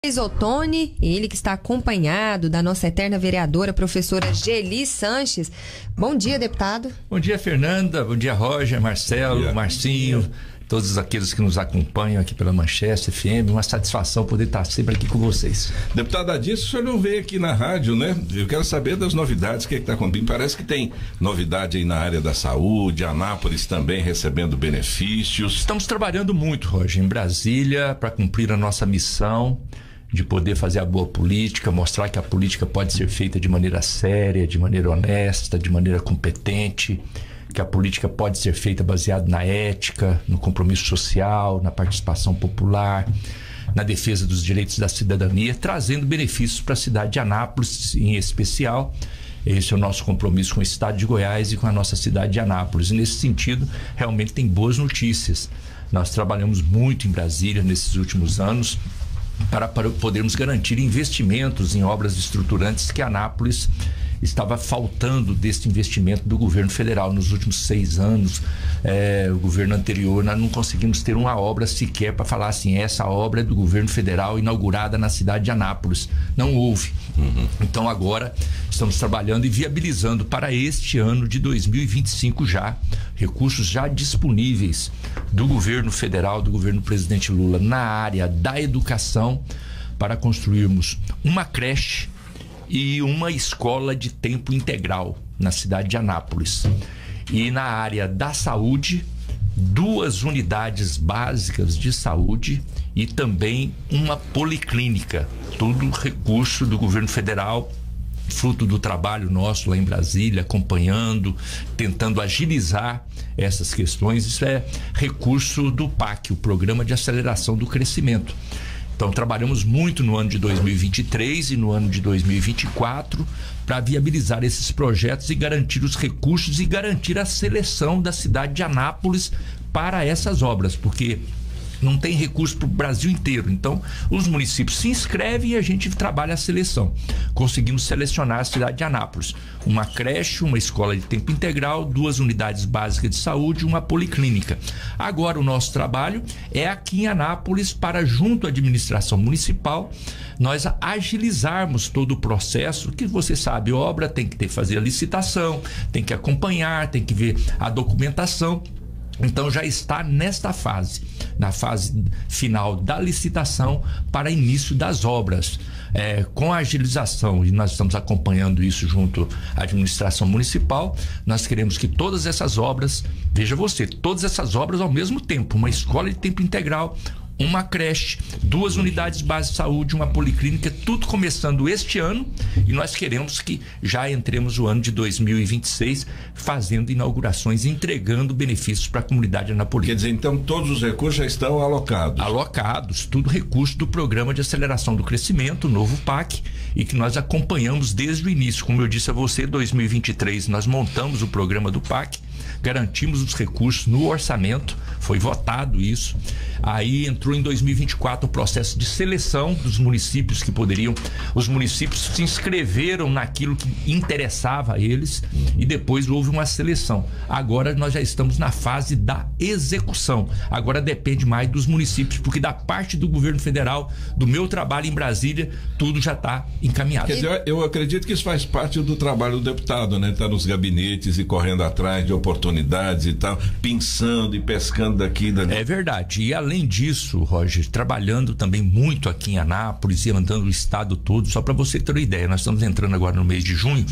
Ottoni, ele que está acompanhado da nossa eterna vereadora, professora Geli Sanches. Bom dia, deputado. Bom dia, Fernanda. Bom dia, Roger, Marcelo, Marcinho, todos aqueles que nos acompanham aqui pela Manchester FM. Uma satisfação poder estar sempre aqui com vocês. Deputada Disso, o senhor não veio aqui na rádio, né? Eu quero saber das novidades, o que está acontecendo. Parece que tem novidade aí na área da saúde, Anápolis também recebendo benefícios. Estamos trabalhando muito, Roger, em Brasília, para cumprir a nossa missão de poder fazer a boa política, mostrar que a política pode ser feita de maneira séria, de maneira honesta, de maneira competente, que a política pode ser feita baseada na ética, no compromisso social, na participação popular, na defesa dos direitos da cidadania, trazendo benefícios para a cidade de Anápolis em especial. Esse é o nosso compromisso com o estado de Goiás e com a nossa cidade de Anápolis. E nesse sentido, realmente tem boas notícias. Nós trabalhamos muito em Brasília nesses últimos anos para podermos garantir investimentos em obras estruturantes que Anápolis estava faltando desse investimento do governo federal. Nos últimos 6 anos, o governo anterior, nós não conseguimos ter uma obra sequer para falar assim, essa obra é do governo federal inaugurada na cidade de Anápolis. Não houve. Então agora estamos trabalhando e viabilizando para este ano de 2025 já, recursos já disponíveis do governo federal, do governo do presidente Lula na área da educação, para construirmos uma creche e uma escola de tempo integral na cidade de Anápolis. E na área da saúde, 2 unidades básicas de saúde e também uma policlínica. Tudo recurso do governo federal, fruto do trabalho nosso lá em Brasília, acompanhando, tentando agilizar essas questões. Isso é recurso do PAC, o Programa de Aceleração do Crescimento. Então trabalhamos muito no ano de 2023 e no ano de 2024 para viabilizar esses projetos e garantir os recursos e garantir a seleção da cidade de Anápolis para essas obras, porque não tem recurso para o Brasil inteiro. Então, os municípios se inscrevem e a gente trabalha a seleção. Conseguimos selecionar a cidade de Anápolis. Uma creche, uma escola de tempo integral, 2 unidades básicas de saúde e uma policlínica. Agora, o nosso trabalho é aqui em Anápolis para, junto à administração municipal, nós agilizarmos todo o processo, que você sabe, obra tem que fazer a licitação, tem que acompanhar, tem que ver a documentação. Então já está nesta fase, na fase final da licitação para início das obras. Com a agilização, e nós estamos acompanhando isso junto à administração municipal, nós queremos que todas essas obras, veja você, todas essas obras ao mesmo tempo, uma escola de tempo integral, uma creche, 2 unidades básicas de saúde, uma policlínica, tudo começando este ano, e nós queremos que já entremos o ano de 2026 fazendo inaugurações, entregando benefícios para a comunidade anapolina. Quer dizer, então todos os recursos já estão alocados? Alocados, tudo recurso do Programa de Aceleração do Crescimento, o novo PAC, e que nós acompanhamos desde o início. Como eu disse a você, 2023 nós montamos o programa do PAC, garantimos os recursos no orçamento, foi votado isso. Aí entrou em 2024 o processo de seleção dos municípios que poderiam. Os municípios se inscreveram naquilo que interessava a eles e depois houve uma seleção. Agora nós já estamos na fase da execução. Agora depende mais dos municípios, porque da parte do governo federal, do meu trabalho em Brasília, tudo já está encaminhado. Quer dizer, eu acredito que isso faz parte do trabalho do deputado, né? Tá nos gabinetes e correndo atrás de oportunidades e tal, pensando e pescando daqui e dali. É verdade. E além disso, Roger, trabalhando também muito aqui em Anápolis e andando o estado todo, só para você ter uma ideia, nós estamos entrando agora no mês de junho,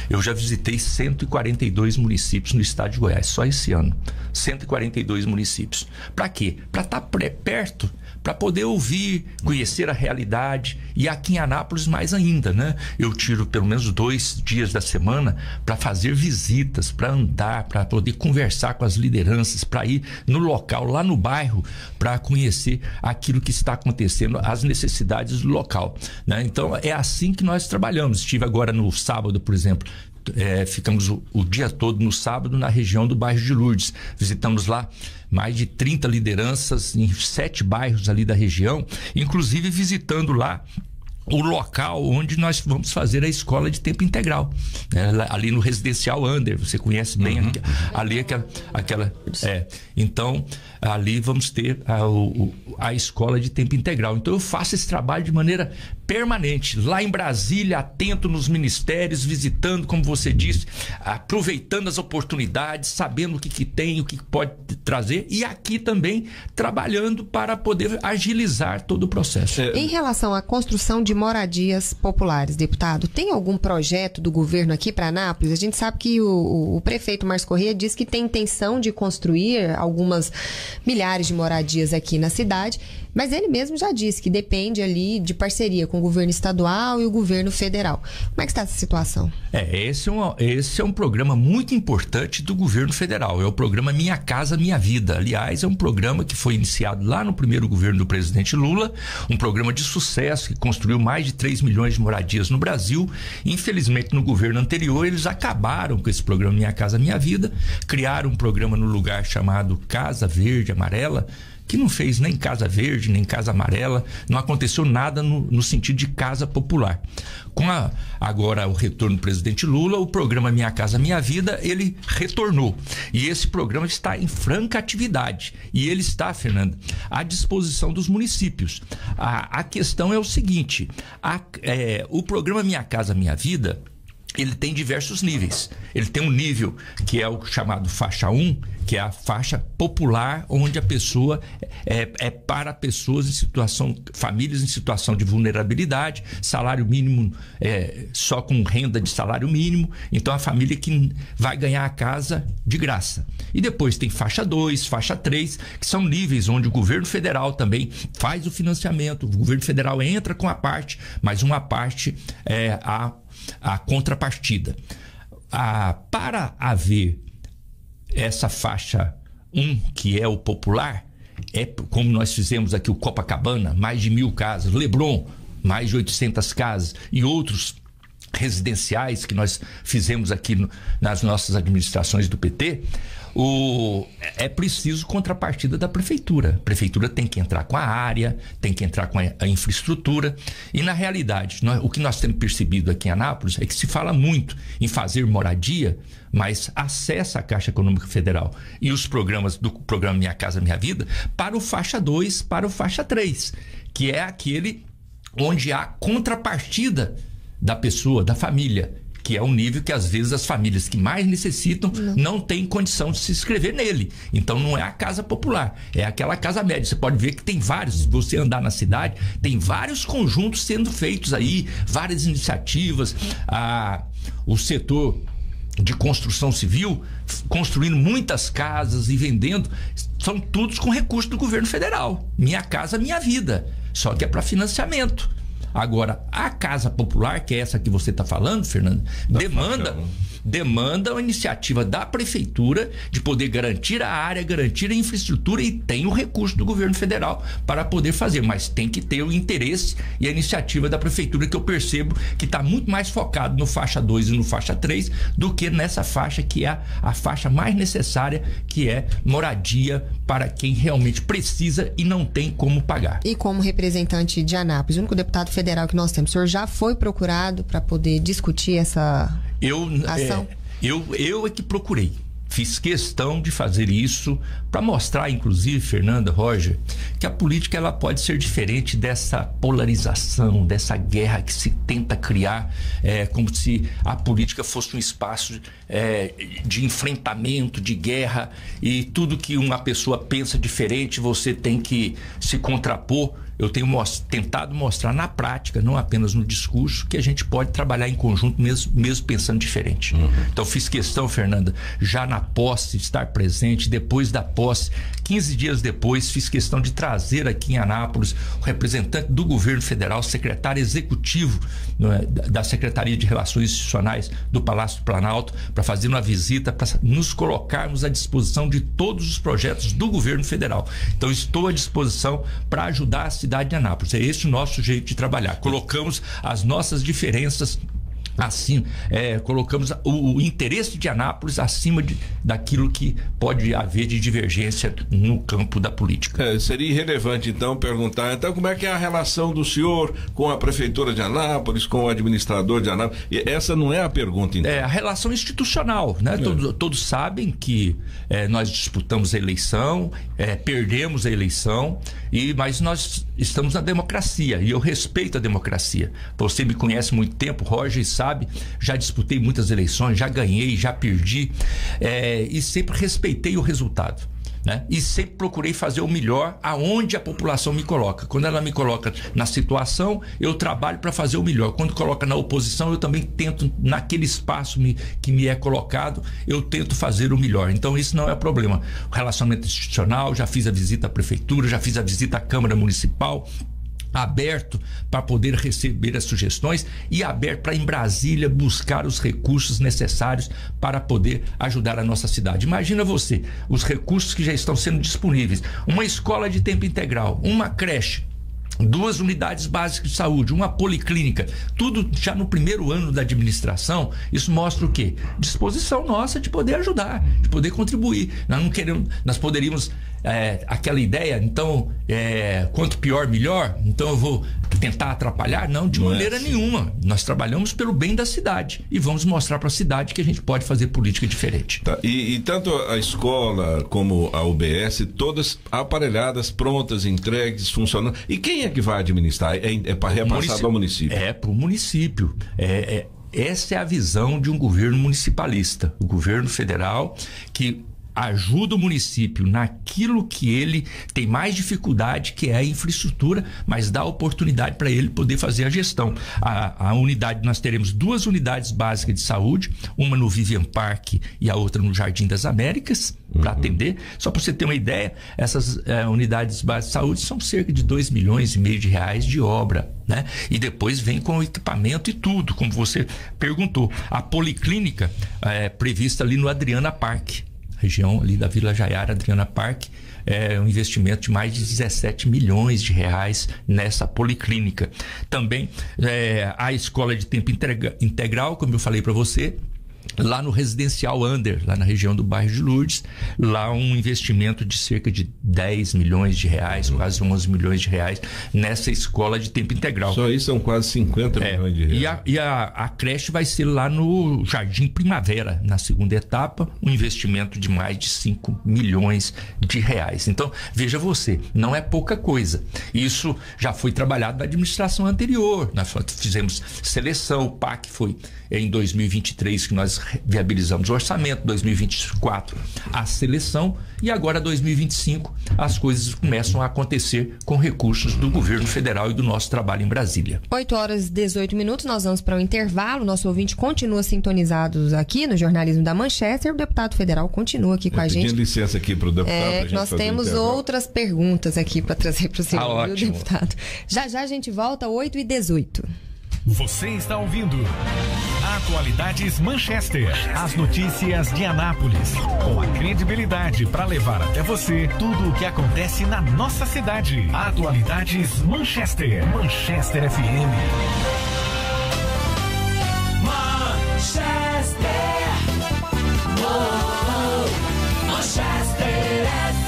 eu já visitei 142 municípios no estado de Goiás, só esse ano. 142 municípios. Para quê? Para estar perto, para poder ouvir, conhecer a realidade, e aqui em Anápolis mais ainda, né? Eu tiro pelo menos 2 dias da semana para fazer visitas, para andar, para poder conversar com as lideranças, para ir no local, lá no bairro, para conhecer aquilo que está acontecendo, as necessidades do local, né? Então é assim que nós trabalhamos. Estive agora no sábado, por exemplo, ficamos o dia todo no sábado na região do bairro de Lourdes. Visitamos lá mais de 30 lideranças em 7 bairros ali da região, inclusive visitando lá o local onde nós vamos fazer a escola de tempo integral, né? Ali no Residencial Under, você conhece bem, ali aquela então ali vamos ter a escola de tempo integral. Então eu faço esse trabalho de maneira permanente, lá em Brasília, atento nos ministérios, visitando, como você disse, aproveitando as oportunidades, sabendo o que tem, o que pode trazer, e aqui também trabalhando para poder agilizar todo o processo. Em relação à construção de moradias populares, deputado, tem algum projeto do governo aqui para Anápolis? A gente sabe que o prefeito Márcio Corrêa diz que tem intenção de construir algumas milhares de moradias aqui na cidade, mas ele mesmo já disse que depende ali de parceria com o governo estadual e o governo federal. Como é que está essa situação? Esse é um programa muito importante do governo federal. É o programa Minha Casa Minha Vida. Aliás, é um programa que foi iniciado lá no primeiro governo do presidente Lula, um programa de sucesso que construiu mais de 3 milhões de moradias no Brasil. Infelizmente, no governo anterior, eles acabaram com esse programa Minha Casa Minha Vida, criaram um programa no lugar chamado Casa Verde Amarela, que não fez nem Casa Verde, nem Casa Amarela, não aconteceu nada no sentido de casa popular. Com agora o retorno do presidente Lula, o programa Minha Casa Minha Vida, ele retornou. E esse programa está em franca atividade. E ele está, Fernanda, à disposição dos municípios. A questão é o seguinte, o programa Minha Casa Minha Vida, ele tem diversos níveis. Ele tem um nível que é o chamado faixa 1, que é a faixa popular, onde a pessoa é para pessoas em situação, famílias em situação de vulnerabilidade, salário mínimo só com renda de salário mínimo. Então a família que vai ganhar a casa de graça. E depois tem faixa 2, faixa 3, que são níveis onde o governo federal também faz o financiamento. O governo federal entra com a parte, mas uma parte é a contrapartida. Para haver essa faixa 1, que é o popular, como nós fizemos aqui o Copacabana, mais de 1.000 casas, Leblon, mais de 800 casas, e outros residenciais que nós fizemos aqui nas nossas administrações do PT, é preciso contrapartida da prefeitura. A prefeitura tem que entrar com a área, tem que entrar com a infraestrutura. E na realidade, o que nós temos percebido aqui em Anápolis é que se fala muito em fazer moradia, mas acessa a Caixa Econômica Federal e os programas do programa Minha Casa Minha Vida para o faixa 2, para o faixa 3, que é aquele onde há contrapartida da pessoa, da família, que é um nível que às vezes as famílias que mais necessitam não têm condição de se inscrever nele. Então não é a casa popular, é aquela casa média. Você pode ver que tem vários, se você andar na cidade, tem vários conjuntos sendo feitos aí, várias iniciativas. O setor de construção civil construindo muitas casas e vendendo, são todos com recurso do governo federal. Minha Casa Minha Vida, só que é para financiamento. Agora, a casa popular, que é essa que você está falando, Fernando, demanda uma iniciativa da prefeitura de poder garantir a área, garantir a infraestrutura, e tem o recurso do governo federal para poder fazer, mas tem que ter o interesse e a iniciativa da prefeitura, que eu percebo que está muito mais focado no faixa 2 e no faixa 3 do que nessa faixa que é a faixa mais necessária, que é moradia para quem realmente precisa e não tem como pagar. E como representante de Anápolis, o único deputado federal que nós temos, o senhor já foi procurado para poder discutir essa ação? Eu é que procurei. Fiz questão de fazer isso para mostrar, inclusive, Fernanda, Roger, que a política ela pode ser diferente dessa polarização, dessa guerra que se tenta criar, como se a política fosse um espaço de enfrentamento, de guerra, e tudo que uma pessoa pensa diferente, você tem que se contrapor. Eu tenho tentado mostrar na prática, não apenas no discurso, que a gente pode trabalhar em conjunto mesmo pensando diferente. Então fiz questão, Fernanda, já na posse, estar presente, depois da posse, 15 dias depois, fiz questão de trazer aqui em Anápolis o representante do governo federal, secretário executivo da Secretaria de Relações Institucionais do Palácio do Planalto, para fazer uma visita, para nos colocarmos à disposição de todos os projetos do governo federal. Então estou à disposição para ajudar a cidade de Anápolis. É esse o nosso jeito de trabalhar. Colocamos as nossas diferenças assim, colocamos o interesse de Anápolis acima daquilo que pode haver de divergência no campo da política. Seria irrelevante, então, perguntar, então, como é que é a relação do senhor com a Prefeitura de Anápolis, com o administrador de Anápolis? E essa não é a pergunta, então. A relação institucional, né? Todos sabem que nós disputamos a eleição, perdemos a eleição, mas nós estamos na democracia, e eu respeito a democracia. Você me conhece há muito tempo, Roger, sabe, já disputei muitas eleições, já ganhei, já perdi, e sempre respeitei o resultado, né? E sempre procurei fazer o melhor aonde a população me coloca. Quando ela me coloca na situação, eu trabalho para fazer o melhor. Quando coloca na oposição, eu também tento, naquele espaço que me é colocado, eu tento fazer o melhor. Então isso não é problema. O relacionamento institucional, já fiz a visita à prefeitura, já fiz a visita à Câmara Municipal, aberto para poder receber as sugestões e aberto para, em Brasília, buscar os recursos necessários para poder ajudar a nossa cidade. Imagina você, os recursos que já estão sendo disponíveis: uma escola de tempo integral, uma creche, 2 unidades básicas de saúde, uma policlínica, tudo já no primeiro ano da administração. Isso mostra o quê? Disposição nossa de poder ajudar, de poder contribuir. Nós não queremos, nós poderíamos, aquela ideia, então, quanto pior, melhor, então eu vou tentar atrapalhar? Não, de maneira nenhuma. Nós trabalhamos pelo bem da cidade e vamos mostrar para a cidade que a gente pode fazer política diferente. Tá. E tanto a escola como a UBS, todas aparelhadas, prontas, entregues, funcionando. E quem é que vai administrar? É para repassar ao município? É para o município. Essa é a visão de um governo municipalista. O governo federal que ajuda o município naquilo que ele tem mais dificuldade, que é a infraestrutura, mas dá oportunidade para ele poder fazer a gestão. A unidade, nós teremos 2 unidades básicas de saúde, uma no Vivian Park e a outra no Jardim das Américas, para atender. Só para você ter uma ideia, essas unidades básicas de saúde são cerca de 2,5 milhões de reais de obra, né? E depois vem com o equipamento e tudo, como você perguntou. A policlínica prevista ali no Adriana Park, região ali da Vila Jaiara, Adriana Park, um investimento de mais de 17 milhões de reais nessa policlínica. Também a escola de tempo integral, como eu falei para você, lá no Residencial Under, lá na região do bairro de Lourdes, lá um investimento de cerca de 10 milhões de reais, quase 11 milhões de reais nessa escola de tempo integral. Só isso são quase 50 milhões de reais. E a creche vai ser lá no Jardim Primavera, na segunda etapa, um investimento de mais de 5 milhões de reais. Então, veja você, não é pouca coisa. Isso já foi trabalhado na administração anterior. Nós fizemos seleção, o PAC foi em 2023 que nós viabilizamos o orçamento, 2024 a seleção, e agora 2025 as coisas começam a acontecer com recursos do governo federal e do nosso trabalho em Brasília. 8h18, nós vamos para o intervalo. Nosso ouvinte continua sintonizado aqui no jornalismo da Manchester. O deputado federal continua aqui com a gente. Pedindo licença aqui para o deputado. Nós temos outras perguntas aqui para trazer para o senhor, deputado. Já a gente volta, 8h18. Você está ouvindo Atualidades Manchester, as notícias de Anápolis, com a credibilidade para levar até você tudo o que acontece na nossa cidade. Atualidades Manchester, Manchester FM. Manchester, Manchester FM.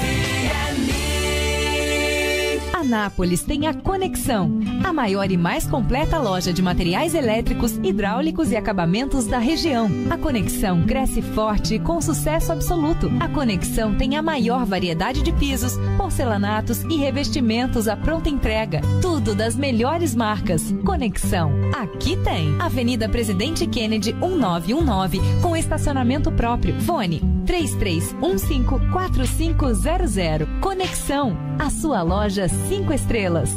Anápolis tem a Conexão, a maior e mais completa loja de materiais elétricos, hidráulicos e acabamentos da região. A Conexão cresce forte e com sucesso absoluto. A Conexão tem a maior variedade de pisos, porcelanatos e revestimentos à pronta entrega. Tudo das melhores marcas. Conexão, aqui tem. Avenida Presidente Kennedy 1919, com estacionamento próprio. Fone 33154500. Conexão, a sua loja 5 estrelas.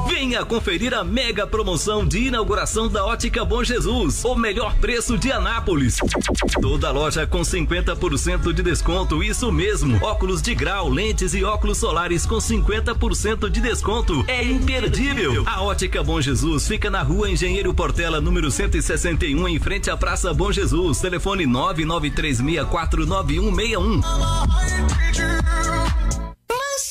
Venha conferir a mega promoção de inauguração da Ótica Bom Jesus, o melhor preço de Anápolis. Toda loja com 50% de desconto, isso mesmo. Óculos de grau, lentes e óculos solares com 50% de desconto. É imperdível. A Ótica Bom Jesus fica na Rua Engenheiro Portela, número 161, em frente à Praça Bom Jesus. Telefone 993649161.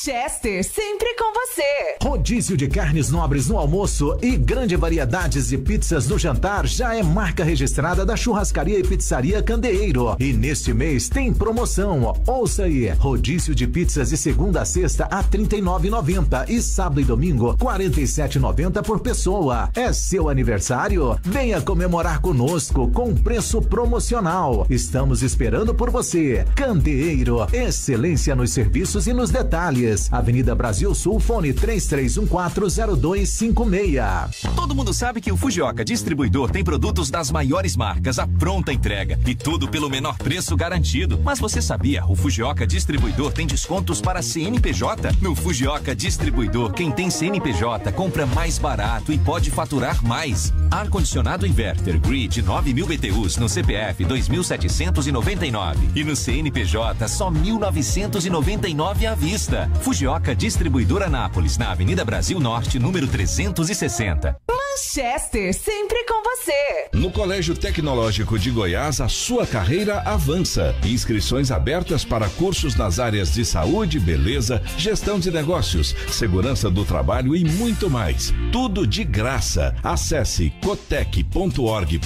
Manchester, sempre com você. Rodízio de carnes nobres no almoço e grande variedades de pizzas no jantar já é marca registrada da Churrascaria e Pizzaria Candeeiro. E neste mês tem promoção. Ouça aí, rodízio de pizzas de segunda a sexta a R$ 39,90 e sábado e domingo R$ 47,90 por pessoa. É seu aniversário? Venha comemorar conosco com preço promocional. Estamos esperando por você. Candeeiro, excelência nos serviços e nos detalhes. Avenida Brasil Sul, fone 33140256. Todo mundo sabe que o Fujioka Distribuidor tem produtos das maiores marcas à pronta entrega e tudo pelo menor preço garantido. Mas você sabia? O Fujioka Distribuidor tem descontos para CNPJ. No Fujioka Distribuidor, quem tem CNPJ compra mais barato e pode faturar mais. Ar-condicionado inverter Grid 9.000 BTUs no CPF 2.799 e no CNPJ só 1.999 à vista. Fujioka Distribuidor Anápolis, na Avenida Brasil Norte, número 360. Manchester, sempre com você. No Colégio Tecnológico de Goiás, a sua carreira avança. Inscrições abertas para cursos nas áreas de saúde, beleza, gestão de negócios, segurança do trabalho e muito mais. Tudo de graça. Acesse cotec.org.br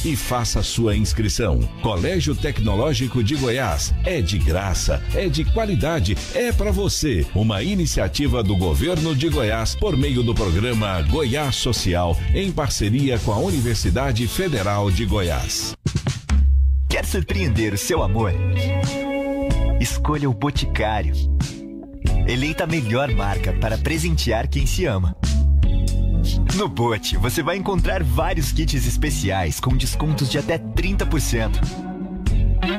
e faça sua inscrição. Colégio Tecnológico de Goiás. É de graça, é de qualidade, é para você. Uma iniciativa do governo de Goiás por meio do programa Goiás Social, em parceria com a Universidade Federal de Goiás. Quer surpreender o seu amor? Escolha o Boticário. Eleita a melhor marca para presentear quem se ama. No Bote, você vai encontrar vários kits especiais com descontos de até 30%.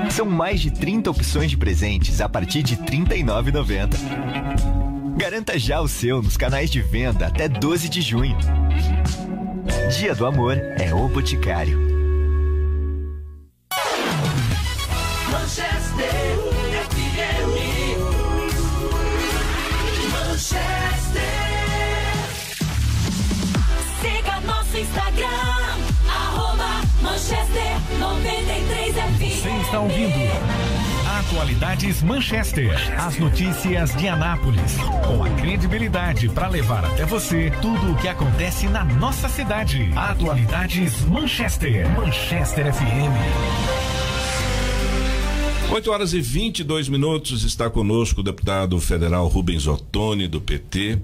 São mais de 30 opções de presentes a partir de R$ 39,90. Garanta já o seu nos canais de venda até 12 de junho. Dia do Amor é o Boticário. Manchester FM. Manchester. Siga nosso Instagram, @Manchester93FM. Você está ouvindo Atualidades Manchester, as notícias de Anápolis, com a credibilidade para levar até você tudo o que acontece na nossa cidade. Atualidades Manchester, Manchester FM. 8h22, está conosco o deputado federal Rubens Ottoni, do PT.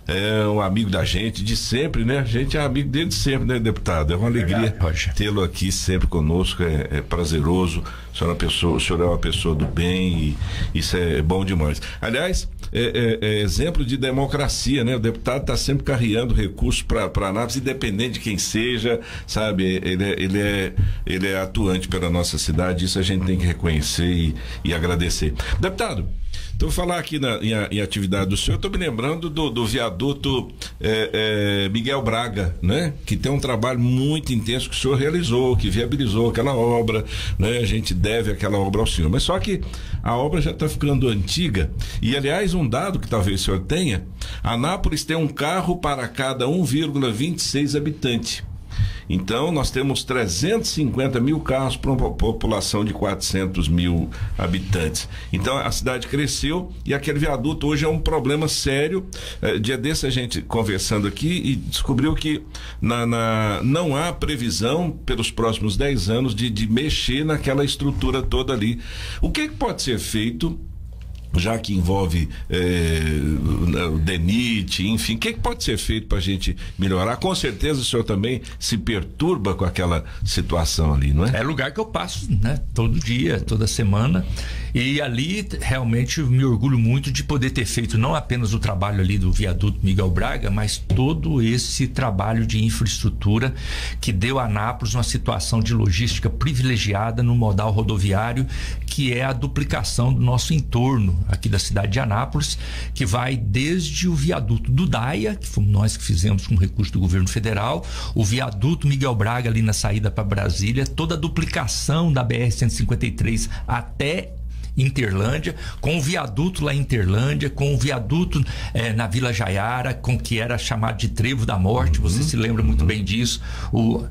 É um amigo da gente de sempre, né? A gente é amigo dele de sempre, né, deputado? É uma alegria tê-lo aqui sempre conosco, é prazeroso. O senhor é uma pessoa do bem e isso é bom demais. Aliás, é exemplo de democracia, né? O deputado está sempre carreando recursos para Anápolis, independente de quem seja, sabe? Ele é atuante pela nossa cidade, isso a gente tem que reconhecer e agradecer. Deputado, então, vou falar aqui em atividade do senhor, estou me lembrando do viaduto Miguel Braga, né? Que tem um trabalho muito intenso que o senhor realizou, que viabilizou aquela obra, né? A gente deve aquela obra ao senhor, mas só que a obra já está ficando antiga e, aliás, um dado que talvez o senhor tenha, Anápolis tem um carro para cada 1,26 habitante. Então, nós temos 350 mil carros para uma população de 400 mil habitantes. Então, a cidade cresceu e aquele viaduto hoje é um problema sério. Dia desse a gente conversando aqui e descobriu que não há previsão pelos próximos 10 anos de mexer naquela estrutura toda ali. O que pode ser feito, já que envolve o DENIT, enfim, o que pode ser feito para a gente melhorar? Com certeza o senhor também se perturba com aquela situação ali, não é? É lugar que eu passo, né? Todo dia, toda semana, e ali realmente me orgulho muito de poder ter feito não apenas o trabalho ali do viaduto Miguel Braga, mas todo esse trabalho de infraestrutura que deu a Anápolis uma situação de logística privilegiada no modal rodoviário, que é a duplicação do nosso entorno aqui da cidade de Anápolis, que vai desde o viaduto do Daia, que fomos nós que fizemos com recurso do governo federal, o viaduto Miguel Braga ali na saída para Brasília, toda a duplicação da BR-153 até Interlândia, com o viaduto lá em Interlândia, com o viaduto na Vila Jaiara, com que era chamado de Trevo da Morte, você se lembra muito bem disso,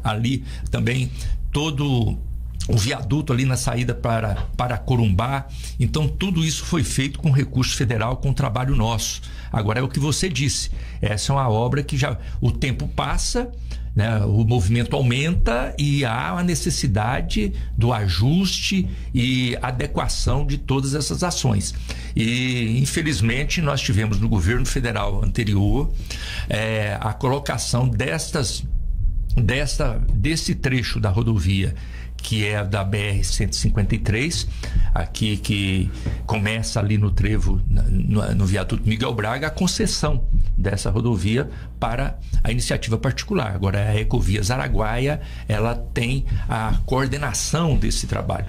ali também todo o viaduto ali na saída para Corumbá. Então tudo isso foi feito com recurso federal, com trabalho nosso. Agora é o que você disse, essa é uma obra que já o tempo passa, né, o movimento aumenta e há a necessidade do ajuste e adequação de todas essas ações. E infelizmente nós tivemos no governo federal anterior a colocação desse trecho da rodovia, que é da BR-153, aqui que começa ali no trevo, no viaduto Miguel Braga, a concessão dessa rodovia para a iniciativa particular. Agora a Ecovias Araguaia, ela tem a coordenação desse trabalho.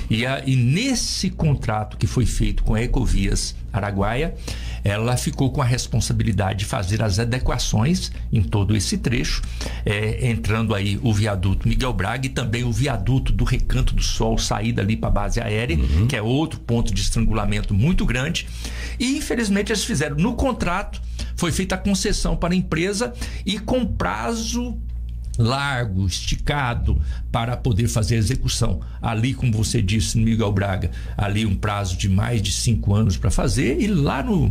E nesse contrato que foi feito com a Ecovias Araguaia, ela ficou com a responsabilidade de fazer as adequações em todo esse trecho, entrando aí o viaduto Miguel Braga e também o viaduto do Recanto do Sol, saída ali para a base aérea, que é outro ponto de estrangulamento muito grande. E infelizmente eles fizeram no contrato, foi feita a concessão para a empresa e com prazo largo, esticado, para poder fazer a execução. Ali, como você disse, no Miguel Braga, ali um prazo de mais de 5 anos para fazer, e lá no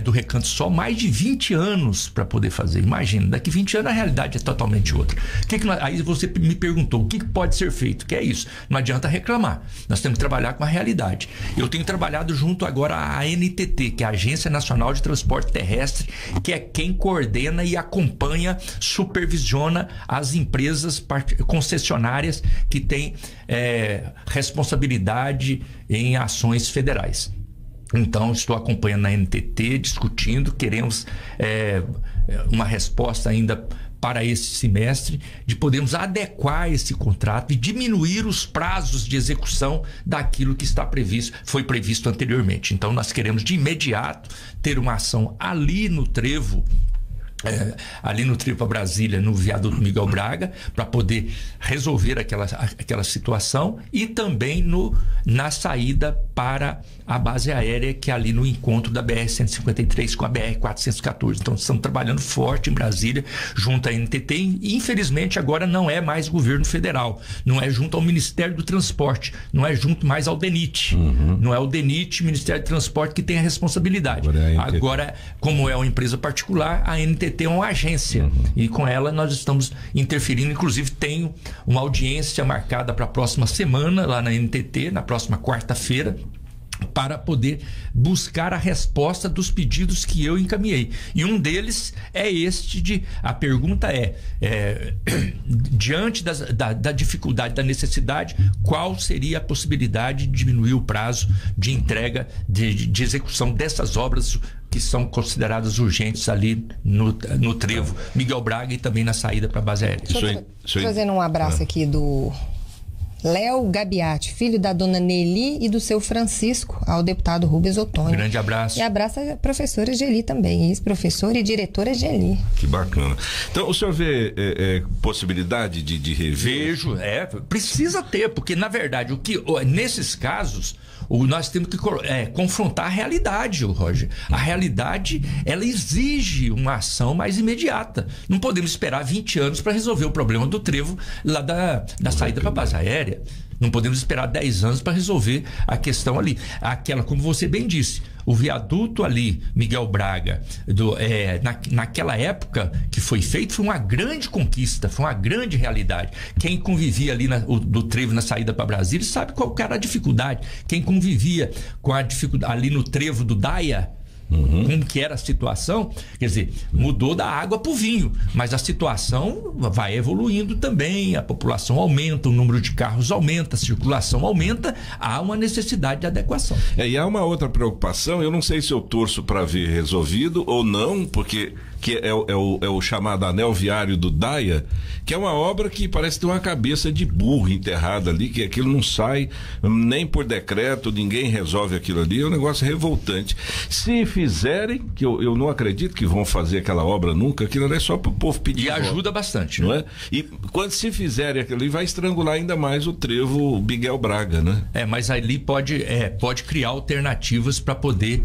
do Recanto Sol, mais de 20 anos para poder fazer. Imagina, daqui 20 anos a realidade é totalmente outra. Aí você me perguntou, o que pode ser feito? Que é isso? Não adianta reclamar. Nós temos que trabalhar com a realidade. Eu tenho trabalhado junto agora à ANTT, que é a Agência Nacional de Transporte Terrestre, que é quem coordena e acompanha, supervisiona as empresas concessionárias que têm responsabilidade em ações federais. Então, estou acompanhando a NTT, discutindo, queremos uma resposta ainda para esse semestre, de podermos adequar esse contrato e diminuir os prazos de execução daquilo que foi previsto anteriormente. Então, nós queremos de imediato ter uma ação ali no trevo, ali no trevo para Brasília, no viaduto Miguel Braga, para poder resolver aquela situação, e também na saída para a base aérea, que é ali no encontro da BR-153 com a BR-414. Então estamos trabalhando forte em Brasília junto à NTT, e infelizmente agora não é mais governo federal, não é junto ao Ministério do Transporte, não é junto mais ao DENIT, não é o DENIT, Ministério do Transporte, que tem a responsabilidade. Agora, como é uma empresa particular, a NTT é uma agência, e com ela nós estamos interferindo. Inclusive tenho uma audiência marcada para a próxima semana lá na NTT, na próxima quarta-feira, para poder buscar a resposta dos pedidos que eu encaminhei. E um deles é a pergunta diante da dificuldade, da necessidade, qual seria a possibilidade de diminuir o prazo de entrega, de execução dessas obras que são consideradas urgentes ali no trevo Miguel Braga e também na saída para a base aérea. Trazendo um abraço aqui do Léo Gabiati, filho da dona Nelly e do seu Francisco, ao deputado Rubens Ottoni. Grande abraço. E abraço a professora Geli também, ex-professora e diretora Geli. Que bacana. Então, o senhor vê possibilidade de rever? Vejo, precisa ter, porque na verdade, nesses casos, nós temos que confrontar a realidade, Roger. A realidade, ela exige uma ação mais imediata. Não podemos esperar 20 anos para resolver o problema do trevo lá da saída para a base aérea. Não podemos esperar 10 anos para resolver a questão ali. Como você bem disse, o viaduto ali, Miguel Braga, naquela época que foi feito, foi uma grande conquista, foi uma grande realidade. Quem convivia ali do trevo na saída para Brasília sabe qual era a dificuldade. Quem convivia com a dificuldade ali no trevo do Daia, como que era a situação, quer dizer, mudou da água para o vinho, mas a situação vai evoluindo também, a população aumenta, o número de carros aumenta, a circulação aumenta, há uma necessidade de adequação. E há uma outra preocupação, eu não sei se eu torço para ver resolvido ou não, porque é o chamado anel viário do Daia, que é uma obra que parece ter uma cabeça de burro enterrada ali, que aquilo não sai nem por decreto, ninguém resolve aquilo ali, é um negócio revoltante. Se fizerem, que eu não acredito que vão fazer aquela obra nunca, aquilo ali é só para o povo pedir. E ajuda bastante, não é? E quando se fizerem aquilo ali, vai estrangular ainda mais o trevo Miguel Braga, né? Mas ali pode criar alternativas para poder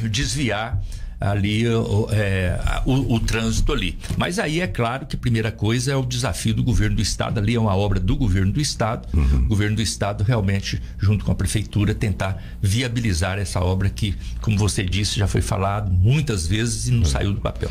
desviar ali o trânsito ali. Mas aí é claro que a primeira coisa é o desafio do governo do estado, ali é uma obra do governo do estado, o governo do estado realmente, junto com a prefeitura, tentar viabilizar essa obra que, como você disse, já foi falado muitas vezes e não saiu do papel.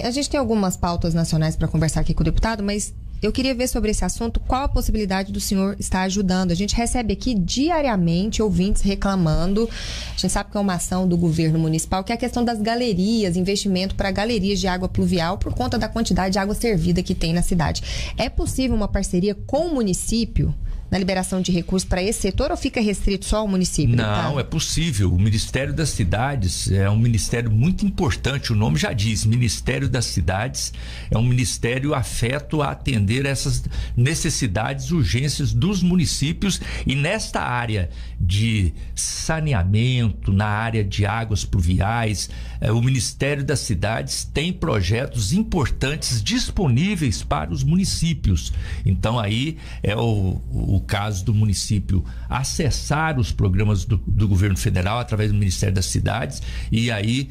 A gente tem algumas pautas nacionais para conversar aqui com o deputado, mas eu queria ver sobre esse assunto qual a possibilidade do senhor estar ajudando. A gente recebe aqui diariamente ouvintes reclamando. A gente sabe que é uma ação do governo municipal, que é a questão das galerias, investimento para galerias de água pluvial por conta da quantidade de água servida que tem na cidade. É possível uma parceria com o município na liberação de recursos para esse setor ou fica restrito só ao município? Não, é possível. O Ministério das Cidades é um ministério muito importante, o nome já diz, Ministério das Cidades é um ministério afeto a atender essas necessidades, urgências dos municípios, e nesta área de saneamento, na área de águas pluviais, o Ministério das Cidades tem projetos importantes disponíveis para os municípios. Então aí é o caso do município acessar os programas do governo federal através do Ministério das Cidades e aí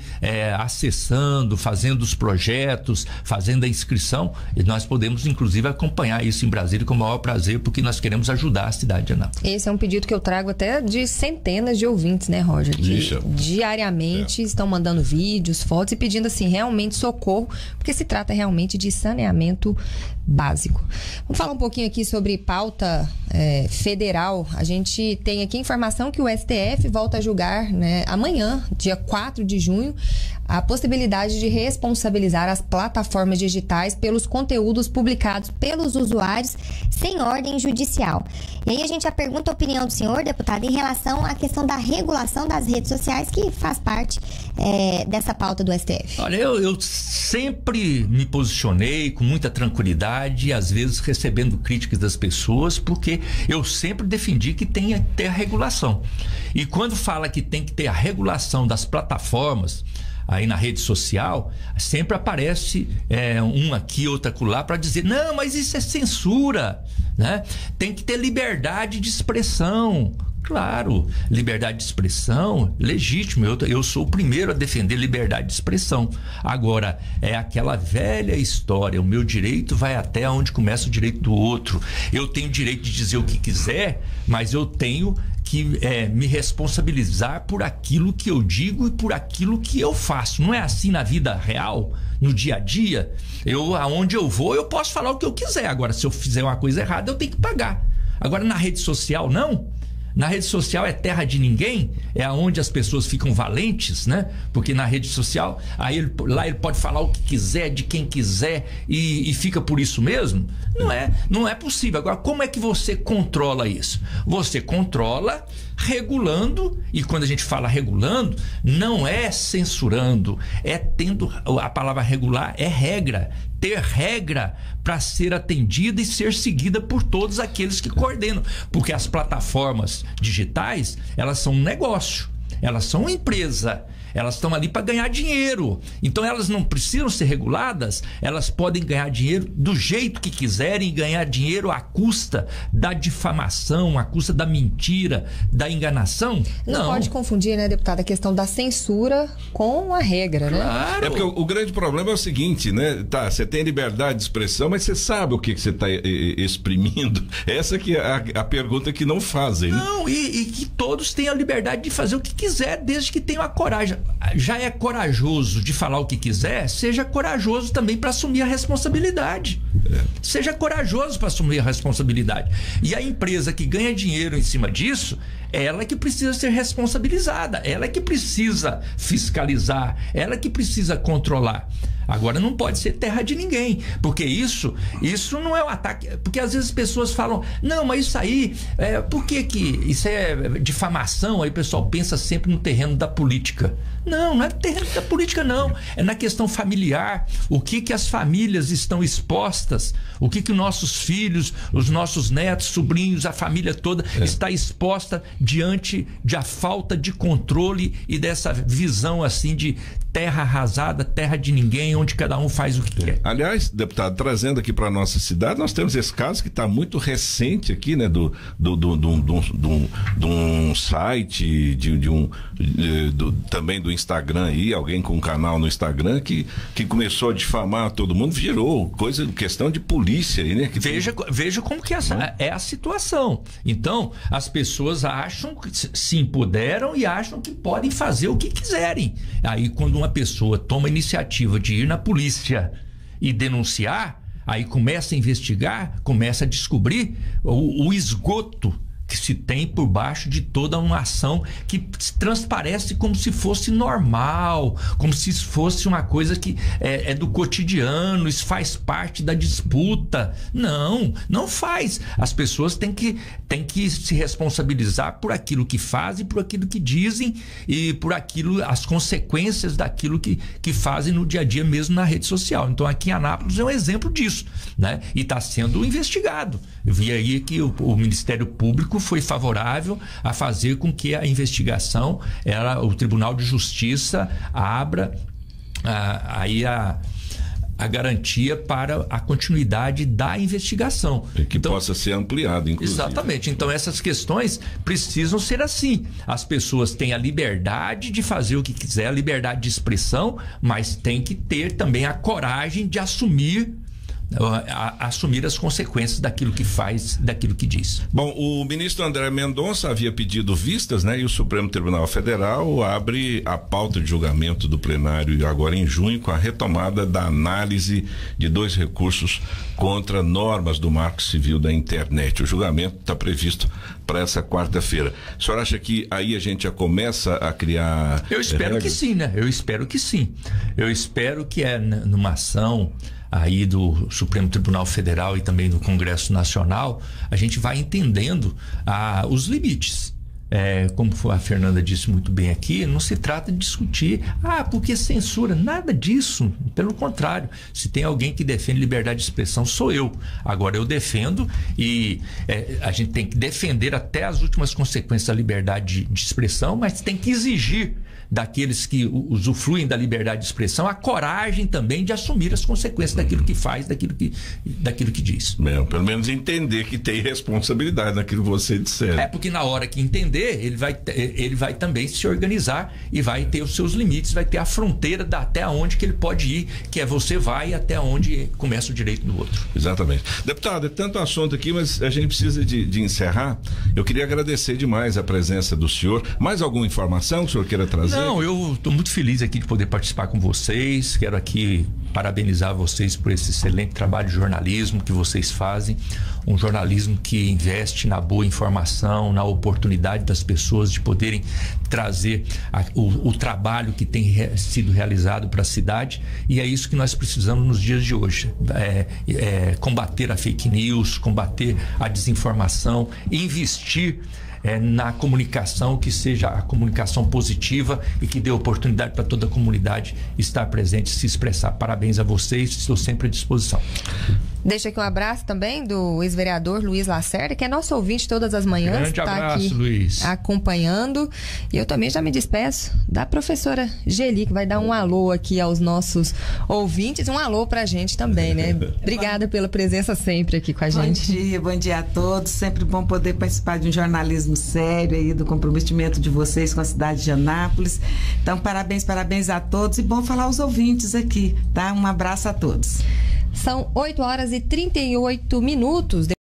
acessando, fazendo os projetos, fazendo a inscrição, e nós podemos inclusive acompanhar isso em Brasília com o maior prazer, porque nós queremos ajudar a cidade de Anápolis. Esse é um pedido que eu trago até de centenas de ouvintes, né, Roger? Que diariamente estão mandando vídeos, fotos e pedindo assim realmente socorro, porque se trata realmente de saneamento básico. Vamos falar um pouquinho aqui sobre pauta federal. A gente tem aqui informação que o STF volta a julgar, né, amanhã, dia 4 de junho, a possibilidade de responsabilizar as plataformas digitais pelos conteúdos publicados pelos usuários sem ordem judicial. E aí a gente já pergunta a opinião do senhor, deputado, em relação à questão da regulação das redes sociais, que faz parte dessa pauta do STF. Olha, eu sempre me posicionei com muita tranquilidade e às vezes recebendo críticas das pessoas, porque eu sempre defendi que tem que ter a regulação. E quando fala que tem que ter a regulação das plataformas aí na rede social, sempre aparece um aqui, outro acolá para dizer, não, mas isso é censura, né? Tem que ter liberdade de expressão. Claro, liberdade de expressão, legítimo, eu sou o primeiro a defender liberdade de expressão. Agora, é aquela velha história, o meu direito vai até onde começa o direito do outro. Eu tenho direito de dizer o que quiser, mas eu tenho que me responsabilizar por aquilo que eu digo e por aquilo que eu faço. Não é assim na vida real, no dia a dia? Aonde eu vou, eu posso falar o que eu quiser. Agora, se eu fizer uma coisa errada, eu tenho que pagar. Agora, na rede social, não. Na rede social é terra de ninguém, é onde as pessoas ficam valentes, né? Porque na rede social, lá ele pode falar o que quiser, de quem quiser e fica por isso mesmo. Não é possível. Agora, como é que você controla isso? Você controla regulando, e quando a gente fala regulando, não é censurando, é tendo, a palavra regular é regra, ter regra para ser atendida e ser seguida por todos aqueles que coordenam, porque as plataformas digitais, elas são um negócio, elas são uma empresa, elas estão ali para ganhar dinheiro. Então elas não precisam ser reguladas, elas podem ganhar dinheiro do jeito que quiserem, ganhar dinheiro à custa da difamação, à custa da mentira, da enganação. Não pode confundir, né, deputada, a questão da censura com a regra, né? Claro. É porque o grande problema é o seguinte, né? Tá, você tem liberdade de expressão, mas você sabe o que você está exprimindo? Essa que é a pergunta que não fazem, né? Não, e que todos tenham a liberdade de fazer o que quiser, desde que tenham a coragem. Já é corajoso de falar o que quiser, seja corajoso também para assumir a responsabilidade. Seja corajoso para assumir a responsabilidade. E a empresa que ganha dinheiro em cima disso, ela que precisa ser responsabilizada, ela que precisa fiscalizar, ela que precisa controlar. Agora não pode ser terra de ninguém, porque isso não é um ataque, porque às vezes as pessoas falam, não, mas isso aí, por que isso é difamação? Aí o pessoal pensa sempre no terreno da política. Não é terreno da política, não. É na questão familiar, o que as famílias estão expostas, o que nossos filhos, os nossos netos, sobrinhos, a família toda está exposta diante da falta de controle e dessa visão assim de terra arrasada, terra de ninguém, onde cada um faz o que quer. Aliás, deputado, trazendo aqui para nossa cidade, nós temos esse caso que está muito recente aqui, né, de um site, também do Instagram aí, alguém com um canal no Instagram que começou a difamar todo mundo, virou questão de polícia aí, né? Veja como que essa é a situação. Então, as pessoas acham que se empoderam e acham que podem fazer o que quiserem. Aí, quando uma pessoa toma a iniciativa de ir na polícia e denunciar, aí começa a investigar, começa a descobrir o esgoto que se tem por baixo de toda uma ação que transparece como se fosse normal, como se fosse uma coisa que é do cotidiano, isso faz parte da disputa. Não faz. As pessoas têm que se responsabilizar por aquilo que fazem, por aquilo que dizem e por as consequências daquilo que fazem no dia a dia, mesmo na rede social. Então, aqui em Anápolis é um exemplo disso, né? E está sendo investigado. Eu vi aí que o Ministério Público foi favorável a fazer com que a investigação, o Tribunal de Justiça abra a garantia para a continuidade da investigação. Que possa ser ampliado, inclusive. Exatamente. Então, essas questões precisam ser assim. As pessoas têm a liberdade de fazer o que quiser, a liberdade de expressão, mas tem que ter também a coragem de assumir as consequências daquilo que faz, daquilo que diz. Bom, o ministro André Mendonça havia pedido vistas, né? E o Supremo Tribunal Federal abre a pauta de julgamento do plenário agora em junho com a retomada da análise de 2 recursos contra normas do Marco Civil da Internet. O julgamento está previsto para essa quarta-feira. O senhor acha que aí a gente já começa a criar... Eu espero que sim, né? Eu espero que sim. Eu espero que numa ação aí do Supremo Tribunal Federal e também do Congresso Nacional, a gente vai entendendo os limites. Como a Fernanda disse muito bem aqui, não se trata de discutir, porque censura, nada disso, pelo contrário, se tem alguém que defende liberdade de expressão, sou eu. Agora eu defendo e a gente tem que defender até as últimas consequências da liberdade de expressão, mas tem que exigir daqueles que usufruem da liberdade de expressão a coragem também de assumir as consequências daquilo que faz, daquilo que diz. Pelo menos entender que tem responsabilidade naquilo que você disser. Porque na hora que entender, ele vai também se organizar e vai ter os seus limites, vai ter a fronteira até onde que ele pode ir, que você vai até onde começa o direito do outro. Exatamente. Deputado, é tanto assunto aqui, mas a gente precisa de encerrar. Eu queria agradecer demais a presença do senhor. Mais alguma informação que o senhor queira trazer? Não, eu estou muito feliz aqui de poder participar com vocês. Quero aqui parabenizar vocês por esse excelente trabalho de jornalismo que vocês fazem. Um jornalismo que investe na boa informação, na oportunidade das pessoas de poderem trazer o trabalho que tem sido realizado para a cidade. E é isso que nós precisamos nos dias de hoje. Combater a fake news, combater a desinformação, investir na comunicação, que seja a comunicação positiva e que dê oportunidade para toda a comunidade estar presente, se expressar. Parabéns a vocês, estou sempre à disposição. Deixa aqui um abraço também do ex-vereador Luiz Lacerda, que é nosso ouvinte todas as manhãs. Grande abraço, aqui Luiz. Acompanhando. E eu também já me despeço da professora Geli, que vai dar um alô aqui aos nossos ouvintes, um alô pra gente também, né? Obrigada pela presença sempre aqui com a gente. Bom dia a todos. Sempre bom poder participar de um jornalismo sério aí, do comprometimento de vocês com a cidade de Anápolis. Então, parabéns a todos e bom falar aos ouvintes aqui, tá? Um abraço a todos. São 8h38.